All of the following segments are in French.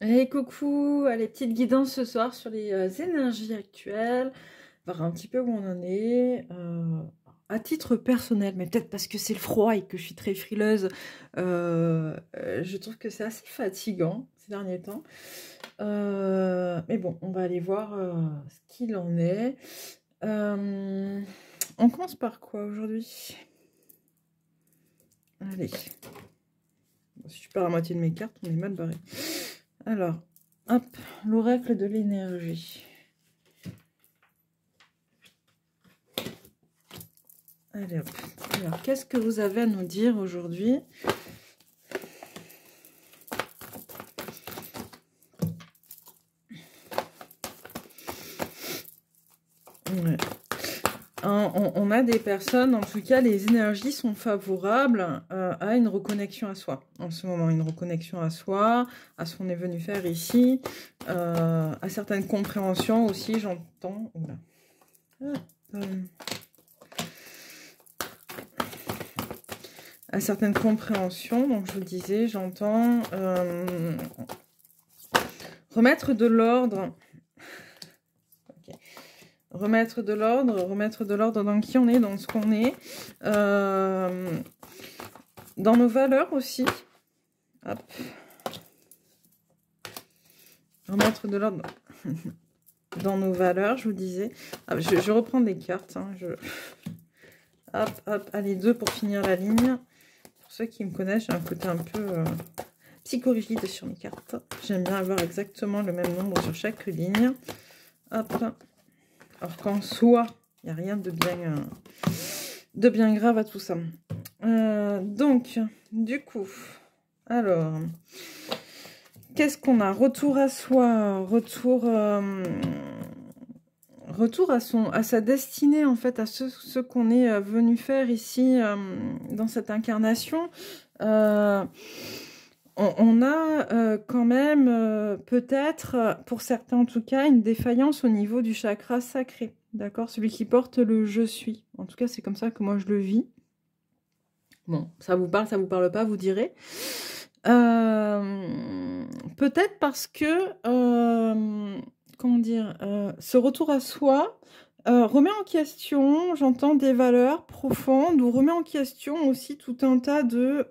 Hey coucou, les petites guidances ce soir sur les énergies actuelles, voir un petit peu où on en est. À titre personnel, mais peut-être parce que c'est le froid et que je suis très frileuse, je trouve que c'est assez fatigant ces derniers temps. Mais bon, on va aller voir ce qu'il en est. On commence par quoi aujourd'hui? Allez, bon, si je perds la moitié de mes cartes, on est mal barré. Alors, hop, l'oracle de l'énergie. Allez hop. Alors, qu'est-ce que vous avez à nous dire aujourd'hui? Ouais. On a des personnes, en tout cas, les énergies sont favorables à une reconnexion à soi. En ce moment, une reconnexion à soi, à ce qu'on est venu faire ici, à certaines compréhensions aussi, j'entends. À certaines compréhensions, donc je vous le disais, j'entends remettre de l'ordre. Remettre de l'ordre dans qui on est, dans ce qu'on est, dans nos valeurs aussi. Hop. Remettre de l'ordre dans nos valeurs, je vous disais. Ah, je reprends des cartes. Hein, hop, hop, allez, 2 pour finir la ligne. Pour ceux qui me connaissent, j'ai un côté un peu psychorigide sur mes cartes. J'aime bien avoir exactement le même nombre sur chaque ligne. Hop. Alors qu'en soi, il n'y a rien de bien grave à tout ça. Donc, du coup, alors, qu'est-ce qu'on a? Retour à soi, retour à sa destinée, en fait, à ce qu'on est venu faire ici, dans cette incarnation. On a quand même, peut-être, pour certains en tout cas, une défaillance au niveau du chakra sacré. D'accord? Celui qui porte le je suis. En tout cas, c'est comme ça que moi je le vis. Bon, ça vous parle pas, vous direz. Peut-être parce que, comment dire, ce retour à soi remet en question, j'entends, des valeurs profondes, ou remet en question aussi tout un tas de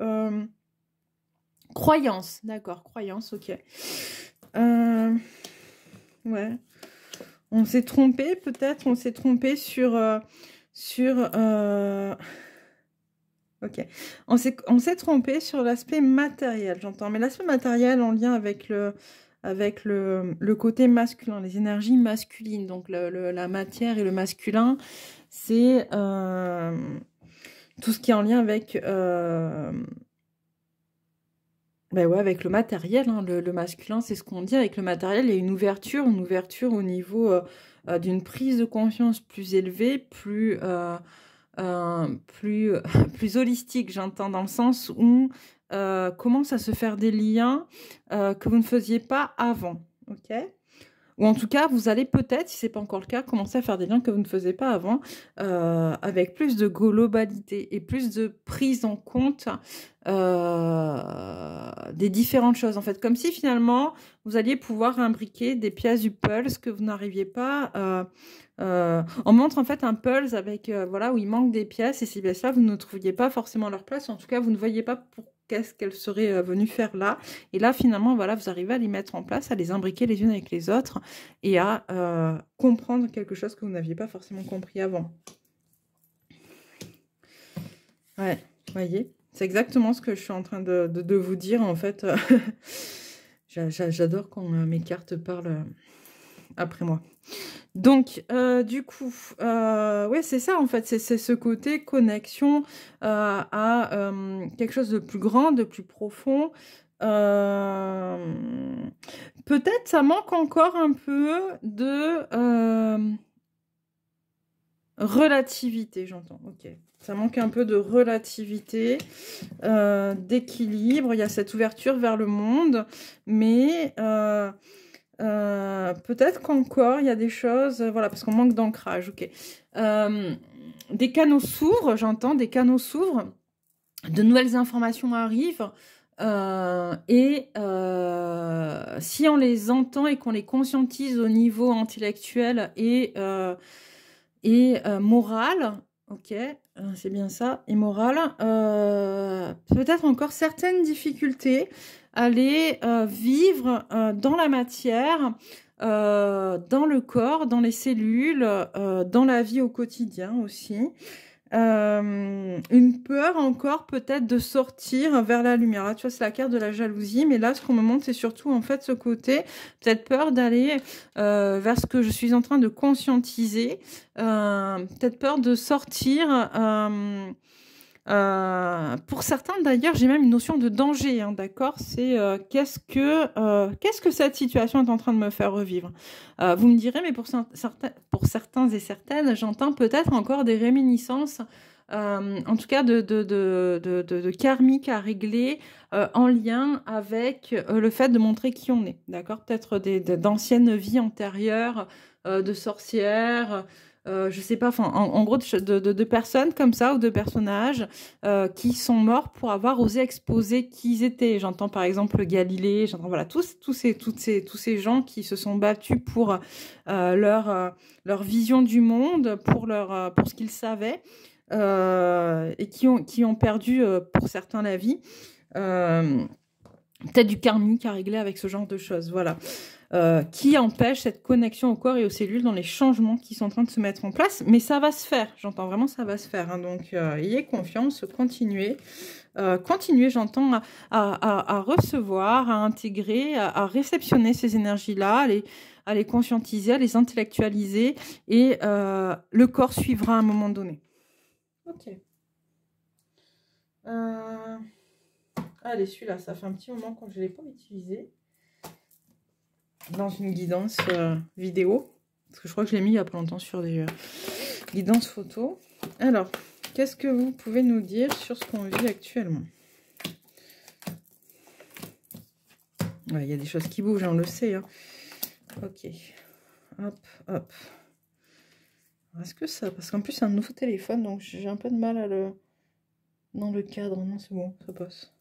croyances. D'accord, croyances, ok. Ouais. On s'est trompé, peut-être, on s'est trompé sur ok. On s'est trompé sur l'aspect matériel, j'entends. Mais l'aspect matériel en lien avec le côté masculin, les énergies masculines. Donc la matière et le masculin, c'est tout ce qui est en lien avec, ben ouais, avec le matériel. Hein. Le masculin, c'est ce qu'on dit. Avec le matériel, il y a une ouverture au niveau d'une prise de conscience plus élevée, plus holistique, j'entends, dans le sens où commence à se faire des liens que vous ne faisiez pas avant, ok? Ou en tout cas, vous allez peut-être, si ce n'est pas encore le cas, commencer à faire des liens que vous ne faisiez pas avant, avec plus de globalité et plus de prise en compte des différentes choses, en fait. Comme si finalement, vous alliez pouvoir imbriquer des pièces du puzzle que vous n'arriviez pas... on montre en fait un puzzle avec, voilà, où il manque des pièces, et ces pièces-là, vous ne trouviez pas forcément leur place, en tout cas, vous ne voyez pas pour qu'est-ce qu'elles seraient venues faire là. Et là, finalement, voilà, vous arrivez à les mettre en place, à les imbriquer les unes avec les autres, et à comprendre quelque chose que vous n'aviez pas forcément compris avant. Ouais, vous voyez, c'est exactement ce que je suis en train de vous dire, en fait. J'adore quand mes cartes parlent après moi. Donc, du coup, ouais, c'est ça, en fait, c'est ce côté connexion à quelque chose de plus grand, de plus profond. Peut-être ça manque encore un peu de relativité, j'entends. Ok. Ça manque un peu de relativité, d'équilibre. Il y a cette ouverture vers le monde, mais peut-être qu'encore il y a des choses, voilà, parce qu'on manque d'ancrage. Ok. Des canaux s'ouvrent, j'entends, des canaux s'ouvrent, de nouvelles informations arrivent. Et si on les entend et qu'on les conscientise au niveau intellectuel et moral, ok, c'est bien ça, et moral, peut-être encore certaines difficultés à les vivre dans la matière, dans le corps, dans les cellules, dans la vie au quotidien aussi. Une peur encore peut-être de sortir vers la lumière. Là, tu vois, c'est la carte de la jalousie, mais là, ce qu'on me montre, c'est surtout en fait ce côté, peut-être peur d'aller vers ce que je suis en train de conscientiser, peut-être peur de sortir. Pour certains, d'ailleurs, j'ai même une notion de danger, hein, d'accord? C'est qu'est-ce que cette situation est en train de me faire revivre? Vous me direz, mais pour certains et certaines, j'entends peut-être encore des réminiscences, en tout cas de karmique à régler en lien avec le fait de montrer qui on est, d'accord? Peut-être d'anciennes vies antérieures, de sorcières. Je sais pas, enfin, en gros, de personnes comme ça ou de personnages qui sont morts pour avoir osé exposer qui ils étaient. J'entends par exemple Galilée, j'entends voilà tous ces gens qui se sont battus pour leur vision du monde, pour ce qu'ils savaient et qui ont perdu pour certains la vie. Peut-être du karmique à régler avec ce genre de choses, voilà. Qui empêche cette connexion au corps et aux cellules dans les changements qui sont en train de se mettre en place. Mais ça va se faire, j'entends vraiment ça va se faire. Hein. Donc, ayez confiance, continuez. Continuez, j'entends, à recevoir, à intégrer, à réceptionner ces énergies-là, à les conscientiser, à les intellectualiser. Et le corps suivra à un moment donné. Ok. Allez, celui-là, ça fait un petit moment que je ne l'ai pas utilisé. Dans une guidance vidéo, parce que je crois que je l'ai mis il n'y a pas longtemps sur des guidances photo. Alors, qu'est-ce que vous pouvez nous dire sur ce qu'on vit actuellement? Ouais, il y a des choses qui bougent, on le sait. Hein. Ok. Hop, hop. Est-ce que ça... Parce qu'en plus, c'est un nouveau téléphone, donc j'ai un peu de mal à le... Dans le cadre, non, c'est bon, ça passe.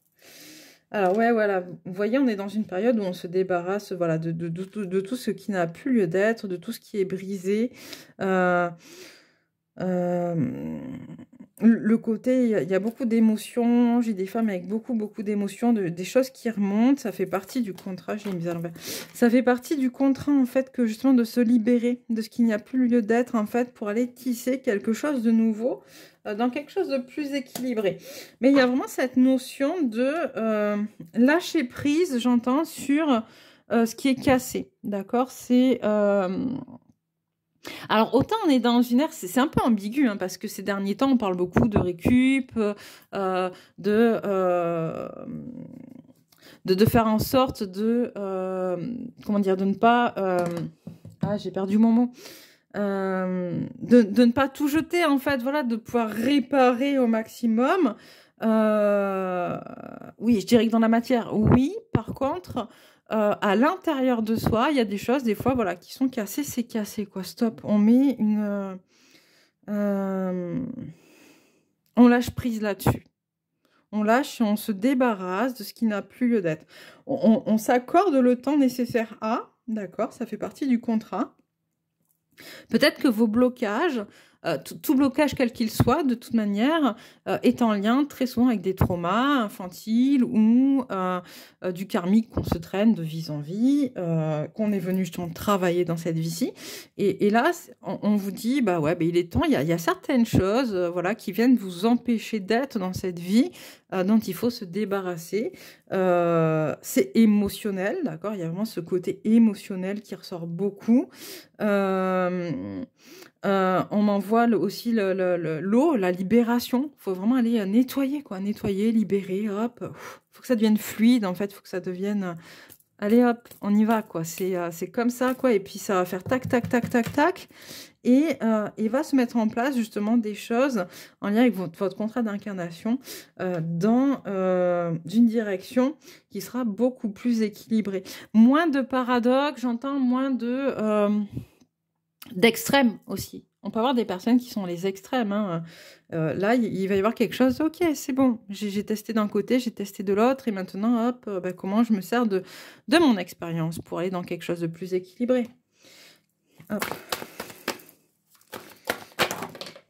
Alors ouais, voilà, vous voyez, on est dans une période où on se débarrasse voilà, de tout ce qui n'a plus lieu d'être, de tout ce qui est brisé. Le côté, il y a beaucoup d'émotions, j'ai des femmes avec beaucoup d'émotions, des choses qui remontent, ça fait partie du contrat, j'ai mis à l'envers. Ça fait partie du contrat, en fait, que justement de se libérer de ce qui n'y a plus lieu d'être, en fait, pour aller tisser quelque chose de nouveau, dans quelque chose de plus équilibré. Mais il y a vraiment cette notion de lâcher prise, j'entends, sur ce qui est cassé, d'accord? C'est... Alors, autant on est dans une ère, c'est un peu ambigu, hein, parce que ces derniers temps, on parle beaucoup de récup, de faire en sorte de... comment dire? De ne pas... ah, j'ai perdu mon mot. De ne pas tout jeter, en fait, voilà, de pouvoir réparer au maximum. Oui, je dirais que dans la matière, oui. Par contre... à l'intérieur de soi, il y a des choses, des fois, voilà, qui sont cassées, c'est cassé, quoi. Stop. On met une... on lâche prise là-dessus. On lâche et on se débarrasse de ce qui n'a plus lieu d'être. On s'accorde le temps nécessaire à, d'accord, ça fait partie du contrat. Peut-être que vos blocages, tout blocage quel qu'il soit, de toute manière, est en lien très souvent avec des traumas infantiles ou du karmique qu'on se traîne de vie en vie, qu'on est venu justement travailler dans cette vie-ci. Et là, on vous dit, bah ouais, bah il est temps, il y a certaines choses voilà, qui viennent vous empêcher d'être dans cette vie dont il faut se débarrasser. C'est émotionnel, d'accord? Il y a vraiment ce côté émotionnel qui ressort beaucoup. On m'envoie aussi l'eau, la libération. Il faut vraiment aller nettoyer, quoi. Nettoyer, libérer, hop. Il faut que ça devienne fluide, en fait. Il faut que ça devienne... Allez, hop, on y va, quoi. C'est comme ça, quoi. Et puis, ça va faire tac, tac, tac, tac, tac. Et il va se mettre en place, justement, des choses en lien avec votre contrat d'incarnation dans une direction qui sera beaucoup plus équilibrée. Moins de paradoxes, j'entends moins d'extrêmes aussi. On peut avoir des personnes qui sont les extrêmes. Hein. Là, il va y avoir quelque chose, ok, c'est bon, j'ai testé d'un côté, j'ai testé de l'autre, et maintenant, hop, comment je me sers de mon expérience pour aller dans quelque chose de plus équilibré. Hop.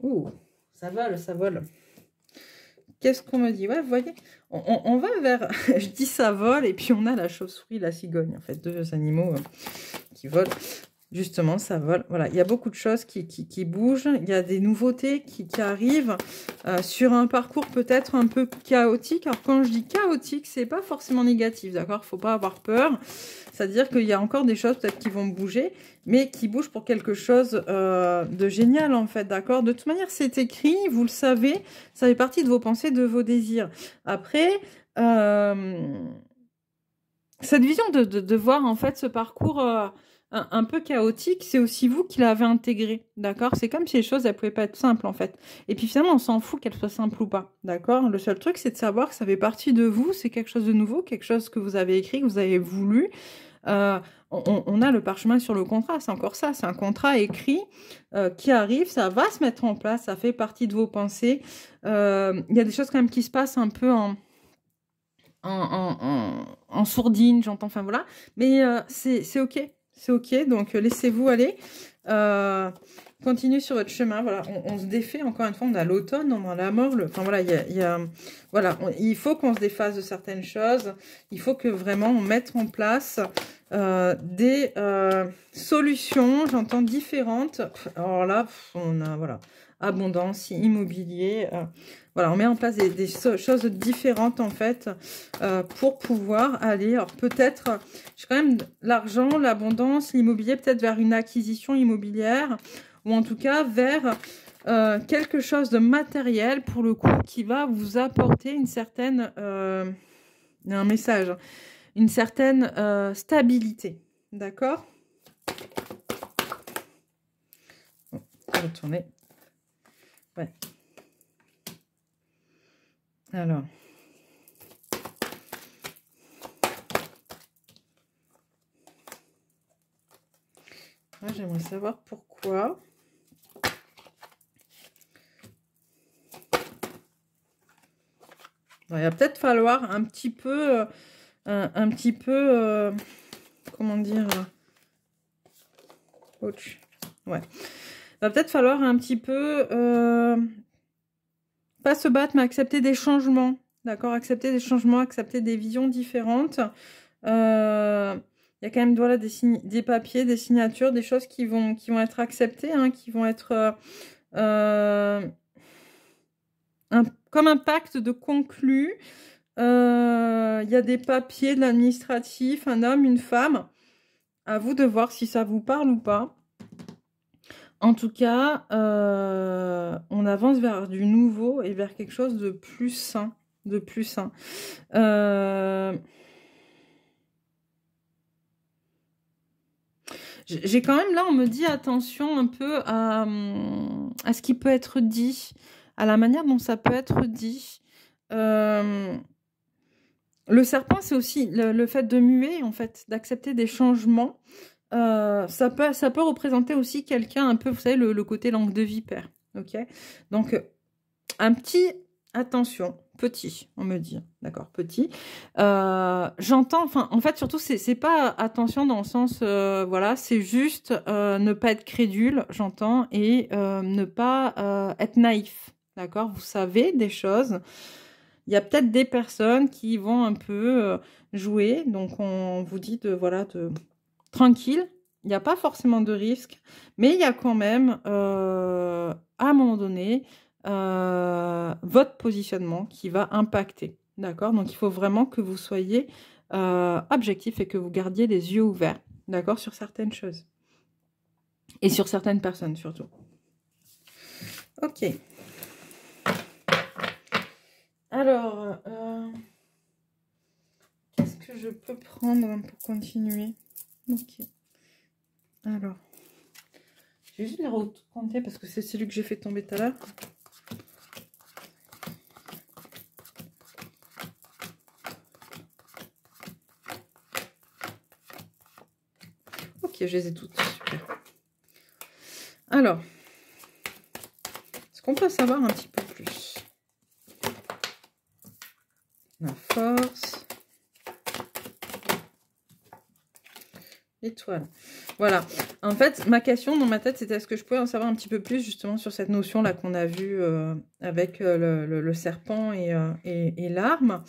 Ouh, ça vole, ça vole. Qu'est-ce qu'on me dit? Ouais, vous voyez, on va vers... Je dis ça vole, et puis on a la chauve-souris, la cigogne, en fait, deux animaux qui volent. Justement, ça vole. Voilà, il y a beaucoup de choses qui bougent. Il y a des nouveautés qui arrivent sur un parcours peut-être un peu chaotique. Alors, quand je dis chaotique, c'est pas forcément négatif, d'accord? Faut pas avoir peur. C'est-à-dire qu'il y a encore des choses peut-être qui vont bouger, mais qui bougent pour quelque chose de génial, en fait, d'accord? De toute manière, c'est écrit, vous le savez, ça fait partie de vos pensées, de vos désirs. Après, cette vision de voir, en fait, ce parcours... un peu chaotique, c'est aussi vous qui l'avez intégré, d'accord? C'est comme si les choses, elles pouvaient pas être simples, en fait. Et puis finalement, on s'en fout qu'elles soient simples ou pas, d'accord? Le seul truc, c'est de savoir que ça fait partie de vous, c'est quelque chose de nouveau, quelque chose que vous avez écrit, que vous avez voulu. On a le parchemin sur le contrat, c'est encore ça, c'est un contrat écrit qui arrive, ça va se mettre en place, ça fait partie de vos pensées. Il y a des choses quand même qui se passent un peu en sourdine, j'entends, enfin voilà, mais c'est ok. C'est ok, donc laissez-vous aller. Continuez sur votre chemin. Voilà, on se défait. Encore une fois, on a l'automne, on a la mort. Enfin voilà, voilà, il faut qu'on se défasse de certaines choses. Il faut que vraiment on mette en place des solutions, j'entends différentes. Alors là, on a voilà, abondance, immobilier. Voilà, on met en place des choses différentes, en fait, pour pouvoir aller, alors peut-être, j'ai quand même l'argent, l'abondance, l'immobilier, peut-être vers une acquisition immobilière, ou en tout cas vers quelque chose de matériel, pour le coup, qui va vous apporter une certaine, un message, une certaine stabilité, d'accord? Bon, on va retourner. Ouais. Alors. J'aimerais savoir pourquoi. Il va peut-être falloir un petit peu, comment dire, ouch. Ouais. Il va peut-être falloir un petit peu, pas se battre, mais accepter des changements. D'accord? Accepter des changements, accepter des visions différentes. Il y a quand même voilà, des papiers, des signatures, des choses qui vont être acceptées, hein, qui vont être comme un pacte de conclu. Il y a des papiers de l'administratif, un homme, une femme. À vous de voir si ça vous parle ou pas. En tout cas, on avance vers du nouveau et vers quelque chose de plus sain. De plus sain. J'ai quand même, là, on me dit attention un peu à ce qui peut être dit, à la manière dont ça peut être dit. Le serpent, c'est aussi le fait de muer, en fait, d'accepter des changements. Ça peut représenter aussi quelqu'un un peu, vous savez, le côté langue de vipère. Ok? Donc, un petit... Attention, petit, on me dit, d'accord, petit. J'entends, enfin, en fait, surtout, c'est pas attention dans le sens, voilà, c'est juste ne pas être crédule, j'entends, et ne pas être naïf, d'accord? Vous savez des choses. Il y a peut-être des personnes qui vont un peu jouer, donc on vous dit de, voilà, de tranquille. Il n'y a pas forcément de risque, mais il y a quand même, à un moment donné, votre positionnement qui va impacter, d'accord? Donc, il faut vraiment que vous soyez objectif et que vous gardiez les yeux ouverts, d'accord? Sur certaines choses. Et sur certaines personnes, surtout. Ok. Alors, qu'est-ce que je peux prendre pour continuer? Ok. Alors, je vais juste les recompter parce que c'est celui que j'ai fait tomber tout à l'heure. Ok, je les ai toutes. Super. Alors, qu'on peut savoir un petit peu plus? La force. Étoile. Voilà. En fait, ma question dans ma tête, c'était est-ce que je pouvais en savoir un petit peu plus justement sur cette notion-là qu'on a vue avec le serpent et l'arme.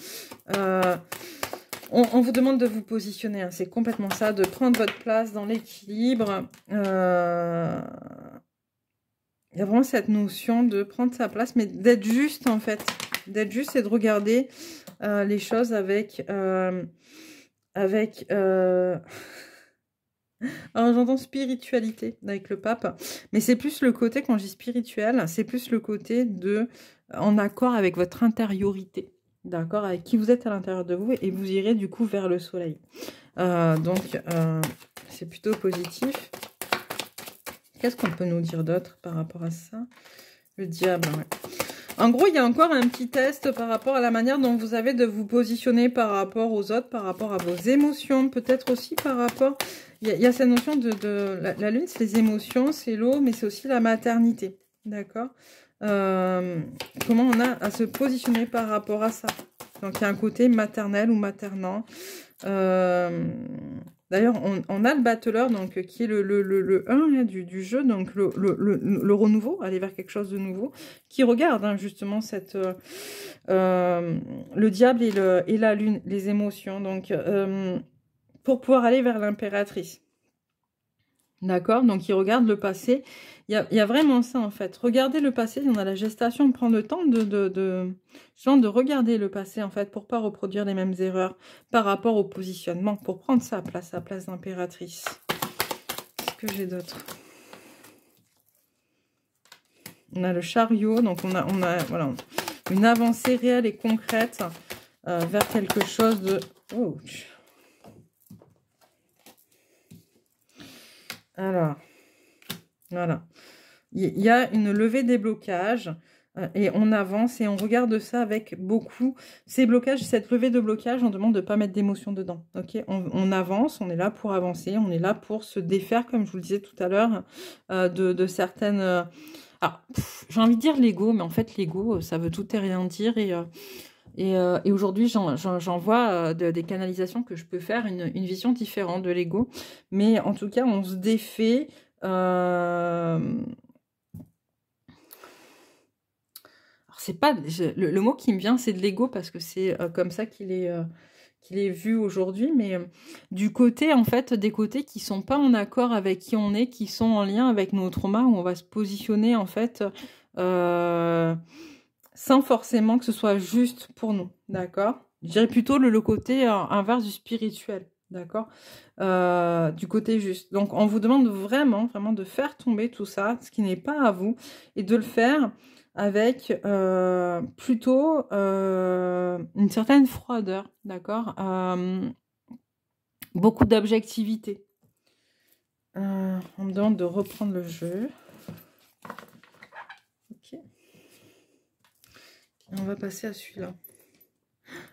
On vous demande de vous positionner, hein, c'est complètement ça, de prendre votre place dans l'équilibre. Il y a vraiment cette notion de prendre sa place, mais d'être juste en fait. D'être juste et de regarder les choses avec... Alors j'entends spiritualité avec le pape, mais c'est plus le côté, quand je dis spirituel, c'est plus le côté de en accord avec votre intériorité, d'accord, avec qui vous êtes à l'intérieur de vous, et vous irez du coup vers le soleil. Donc c'est plutôt positif. Qu'est-ce qu'on peut nous dire d'autre par rapport à ça? Le diable, ouais. En gros, il y a encore un petit test par rapport à la manière dont vous avez de vous positionner par rapport aux autres, par rapport à vos émotions, peut-être aussi par rapport... Il y a cette notion de la lune, c'est les émotions, c'est l'eau, mais c'est aussi la maternité, d'accord? Comment on a à se positionner par rapport à ça? Donc, il y a un côté maternel ou maternant. D'ailleurs, on a le battleur, donc, qui est le 1 du jeu, donc le renouveau, aller vers quelque chose de nouveau, qui regarde hein, justement cette, le diable et la lune, les émotions, donc pour pouvoir aller vers l'impératrice. D'accord? Donc, il regarde le passé. Il y a vraiment ça, en fait. Regardez le passé. On a la gestation. Prendre le temps de regarder le passé, en fait, pour pas reproduire les mêmes erreurs par rapport au positionnement, pour prendre sa place d'impératrice. Qu'est-ce que j'ai d'autre? On a le chariot. Donc, on a voilà, une avancée réelle et concrète vers quelque chose de... Oh. Alors, voilà. Il y a une levée des blocages et on avance et on regarde ça avec beaucoup. Ces blocages, cette levée de blocage, on demande de ne pas mettre d'émotion dedans. Okay, on avance, on est là pour avancer, on est là pour se défaire, comme je vous le disais tout à l'heure, de certaines... Alors, j'ai envie de dire l'ego, mais en fait, l'ego, ça veut tout et rien dire. Et aujourd'hui, j'en vois des canalisations que je peux faire, une vision différente de l'ego. Mais en tout cas, on se défait... c'est pas le mot qui me vient, c'est de l'ego parce que c'est comme ça qu'il est vu aujourd'hui, mais du côté en fait des côtés qui sont pas en accord avec qui on est, qui sont en lien avec nos traumas, où on va se positionner en fait sans forcément que ce soit juste pour nous, d'accord? Je dirais plutôt le côté inverse du spirituel, d'accord? Du côté juste. Donc on vous demande vraiment de faire tomber tout ça, ce qui n'est pas à vous, et de le faire avec plutôt une certaine froideur, d'accord, beaucoup d'objectivité. On me demande de reprendre le jeu. Ok. Et on va passer à celui-là.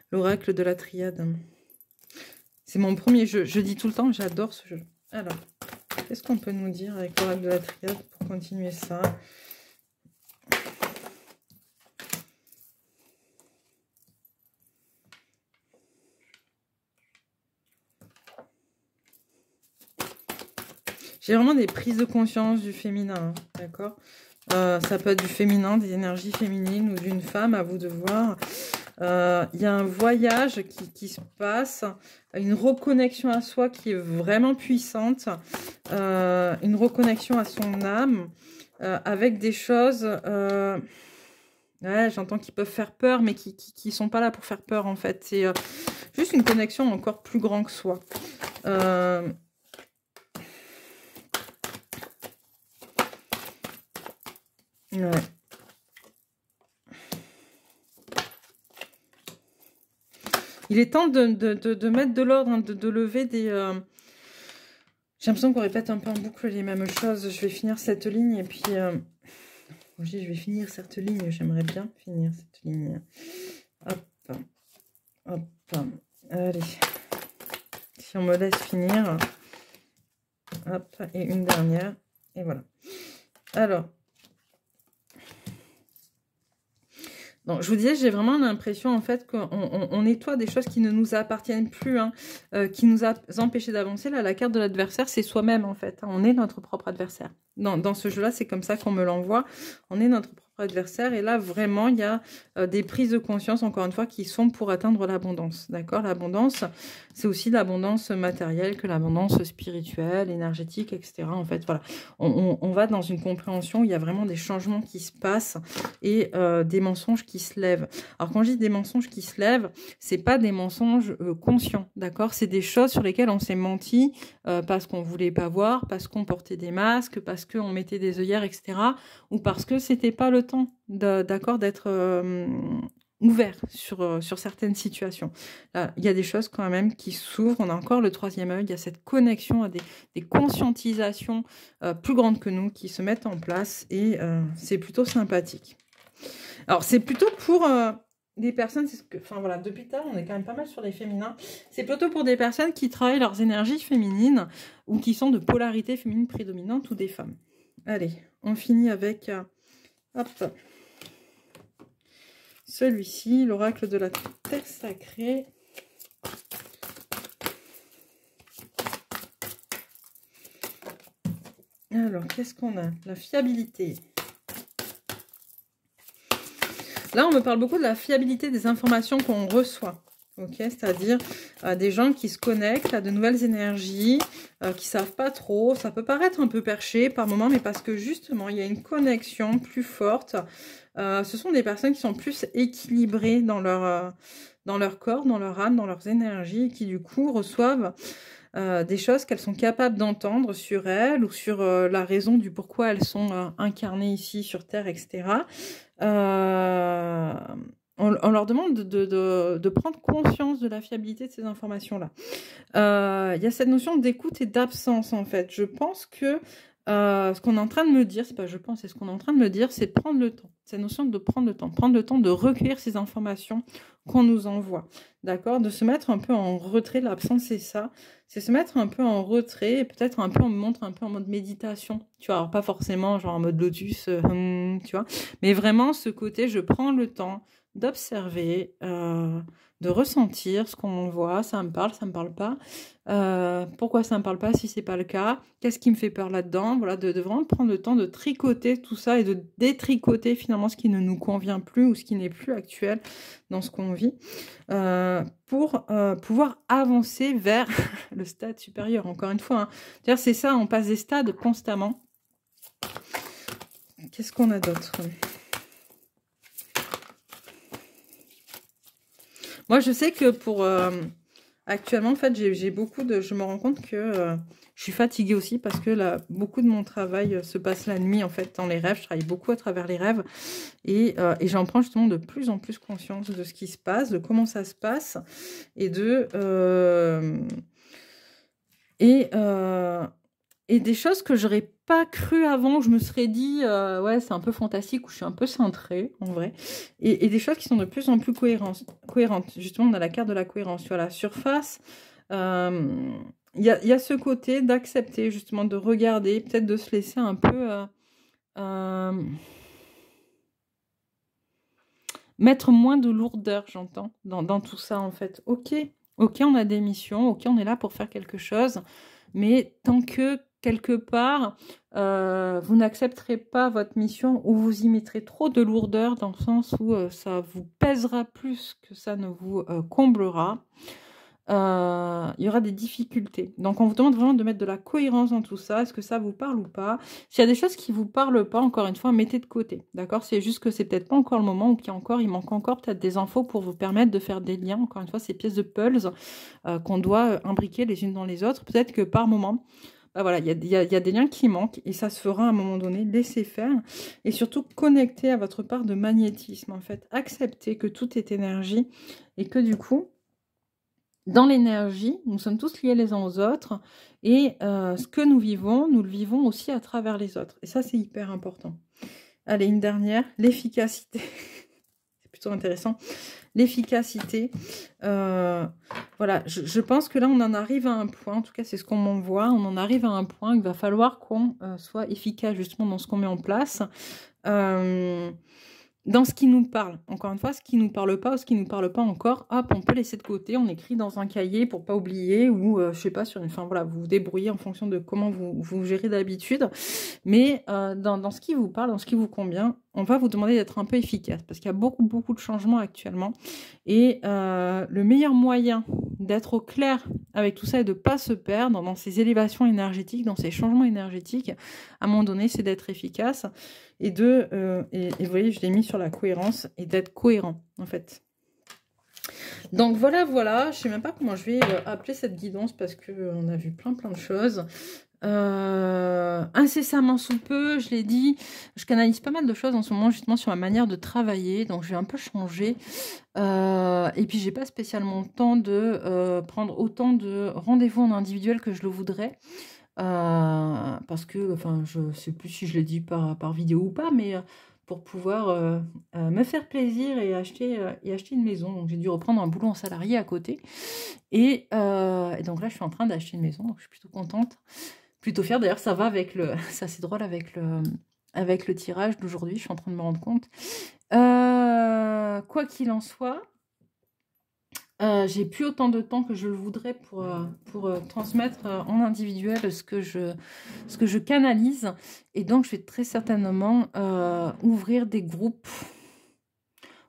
L'oracle de la triade. C'est mon premier jeu. Je dis tout le temps, j'adore ce jeu. Alors, qu'est-ce qu'on peut nous dire avec l'oracle de la triade pour continuer ça ? J'ai vraiment des prises de conscience du féminin, hein, d'accord? Ça peut être du féminin, des énergies féminines ou d'une femme, à vous de voir. Il y a un voyage qui se passe, une reconnexion à soi qui est vraiment puissante, une reconnexion à son âme, avec des choses... ouais, j'entends qu'ils peuvent faire peur, mais qui sont pas là pour faire peur, en fait. C'est juste une connexion encore plus grand que soi. Ouais. Il est temps de mettre de l'ordre, hein, de lever des... J'ai l'impression qu'on répète un peu en boucle les mêmes choses. Je vais finir cette ligne et puis... je vais finir cette ligne. J'aimerais bien finir cette ligne. Hop. Hop. Allez. Si on me laisse finir. Hop. Et une dernière. Et voilà. Alors. Donc, je vous disais, j'ai vraiment l'impression, en fait, qu'on nettoie des choses qui ne nous appartiennent plus, hein, qui nous a empêchés d'avancer. Là, la carte de l'adversaire, c'est soi-même, en fait. Hein. On est notre propre adversaire. Dans ce jeu-là, c'est comme ça qu'on me l'envoie. On est notre propre adversaire. Et là, vraiment, il y a des prises de conscience, encore une fois, qui sont pour atteindre l'abondance. D'accord? L'abondance, c'est aussi l'abondance matérielle que l'abondance spirituelle, énergétique, etc. En fait, voilà. On va dans une compréhension où il y a vraiment des changements qui se passent et des mensonges qui se lèvent. Alors, quand je dis des mensonges qui se lèvent, c'est pas des mensonges conscients, d'accord? C'est des choses sur lesquelles on s'est menti parce qu'on voulait pas voir, parce qu'on portait des masques, parce qu'on mettait des œillères, etc. Ou parce que c'était pas le temps, d'accord, d'être ouvert sur certaines situations. Là, il y a des choses quand même qui s'ouvrent. On a encore le troisième œil. Il y a cette connexion à des conscientisations plus grandes que nous qui se mettent en place et c'est plutôt sympathique. Alors, c'est plutôt pour des personnes, enfin voilà, depuis tard, on est quand même pas mal sur les féminins. C'est plutôt pour des personnes qui travaillent leurs énergies féminines ou qui sont de polarité féminine prédominante ou des femmes. Allez, on finit avec hop, celui-ci, l'oracle de la terre sacrée. Alors, qu'est-ce qu'on a? La fiabilité. Là, on me parle beaucoup de la fiabilité des informations qu'on reçoit. Ok, c'est-à-dire des gens qui se connectent à de nouvelles énergies, qui savent pas trop. Ça peut paraître un peu perché par moment, mais parce que justement, il y a une connexion plus forte. Ce sont des personnes qui sont plus équilibrées dans leur corps, dans leur âme, dans leurs énergies, et qui du coup reçoivent des choses qu'elles sont capables d'entendre sur elles ou sur la raison du pourquoi elles sont incarnées ici sur Terre, etc. On leur demande de prendre conscience de la fiabilité de ces informations-là. Il y a cette notion d'écoute et d'absence, en fait. Je pense que ce qu'on est en train de me dire, c'est pas je pense, c'est ce qu'on est en train de me dire, c'est de prendre le temps. Cette notion de prendre le temps de recueillir ces informations qu'on nous envoie. D'accord? De se mettre un peu en retrait. L'absence, c'est ça. C'est se mettre un peu en retrait et peut-être un peu, on me montre un peu en mode méditation. Tu vois, alors pas forcément genre en mode lotus, tu vois. Mais vraiment, ce côté, je prends le temps d'observer, de ressentir ce qu'on voit, ça me parle pas. Pourquoi ça me parle pas si c'est pas le cas? Qu'est-ce qui me fait peur là-dedans? Voilà, de vraiment prendre le temps de tricoter tout ça et de détricoter finalement ce qui ne nous convient plus ou ce qui n'est plus actuel dans ce qu'on vit pour pouvoir avancer vers le stade supérieur. Encore une fois, hein. C'est ça, on passe des stades constamment. Qu'est-ce qu'on a d'autre? Moi, je sais que pour actuellement, en fait, j'ai beaucoup de... Je me rends compte que je suis fatiguée aussi parce que là, beaucoup de mon travail se passe la nuit, en fait, dans les rêves. Je travaille beaucoup à travers les rêves et j'en prends justement de plus en plus conscience de ce qui se passe, de comment ça se passe et et des choses que j'aurais pas cru avant, où je me serais dit, ouais, c'est un peu fantastique, ou je suis un peu centrée, en vrai. Et des choses qui sont de plus en plus cohérentes. Justement, on a la carte de la cohérence sur la surface. Il y a ce côté d'accepter, justement, de regarder, peut-être de se laisser un peu... mettre moins de lourdeur, j'entends, dans tout ça, en fait. Ok, on a des missions, ok, on est là pour faire quelque chose, mais tant que quelque part, vous n'accepterez pas votre mission ou vous y mettrez trop de lourdeur dans le sens où ça vous pèsera plus que ça ne vous comblera, il y aura des difficultés. Donc, on vous demande vraiment de mettre de la cohérence dans tout ça. Est-ce que ça vous parle ou pas? S'il y a des choses qui vous parlent pas, encore une fois, mettez de côté. D'accord? C'est juste que c'est peut-être pas encore le moment ou il manque encore peut-être des infos pour vous permettre de faire des liens. Encore une fois, ces pièces de puzzle qu'on doit imbriquer les unes dans les autres. Peut-être que par moment, bah voilà, il y a des liens qui manquent et ça se fera à un moment donné. Laissez faire et surtout connectez à votre part de magnétisme. En fait, acceptez que tout est énergie et que du coup, dans l'énergie, nous sommes tous liés les uns aux autres et ce que nous le vivons aussi à travers les autres. Et ça, c'est hyper important. Allez, une dernière, l'efficacité. C'est plutôt intéressant. L'efficacité. Voilà, je pense que là, on en arrive à un point, en tout cas, c'est ce qu'on m'envoie, on en arrive à un point où il va falloir qu'on soit efficace justement dans ce qu'on met en place. dans ce qui nous parle. Encore une fois, ce qui ne nous parle pas ou ce qui ne nous parle pas encore, hop, on peut laisser de côté, on écrit dans un cahier pour pas oublier, ou je sais pas, sur une... Enfin voilà, vous vous débrouillez en fonction de comment vous gérez d'habitude. Mais dans ce qui vous parle, dans ce qui vous convient, on va vous demander d'être un peu efficace, parce qu'il y a beaucoup de changements actuellement. Et le meilleur moyen d'être au clair avec tout ça et de ne pas se perdre dans ces élévations énergétiques, dans ces changements énergétiques, à un moment donné, c'est d'être efficace. Et vous voyez, je l'ai mis sur la cohérence et d'être cohérent, en fait. Donc voilà, je ne sais même pas comment je vais appeler cette guidance parce qu'on a vu plein de choses. Incessamment sous peu, je l'ai dit, je canalise pas mal de choses en ce moment justement sur ma manière de travailler, donc je vais un peu changer. Et puis j'ai pas spécialement le temps de prendre autant de rendez-vous en individuel que je le voudrais. Parce que, enfin, je sais plus si je l'ai dit par vidéo ou pas, mais pour pouvoir me faire plaisir et acheter une maison. Donc j'ai dû reprendre un boulot en salarié à côté. Et donc là, je suis en train d'acheter une maison, donc je suis plutôt contente. Plutôt fière, d'ailleurs, ça va avec le... C'est assez drôle avec le tirage d'aujourd'hui, je suis en train de me rendre compte. Quoi qu'il en soit... j'ai plus autant de temps que je le voudrais pour transmettre en individuel ce que je canalise. Et donc, je vais très certainement ouvrir des groupes,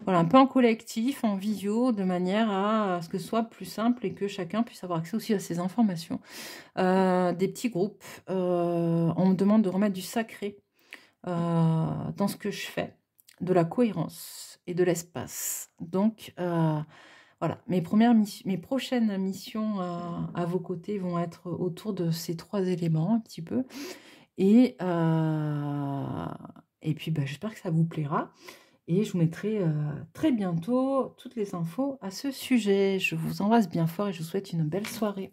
voilà, un peu en collectif, en visio, de manière à ce que ce soit plus simple et que chacun puisse avoir accès aussi à ces informations. Des petits groupes. On me demande de remettre du sacré dans ce que je fais, de la cohérence et de l'espace. Donc... voilà, mes prochaines missions à vos côtés vont être autour de ces 3 éléments, un petit peu. Et puis, j'espère que ça vous plaira. Et je vous mettrai très bientôt toutes les infos à ce sujet. Je vous embrasse bien fort et je vous souhaite une belle soirée.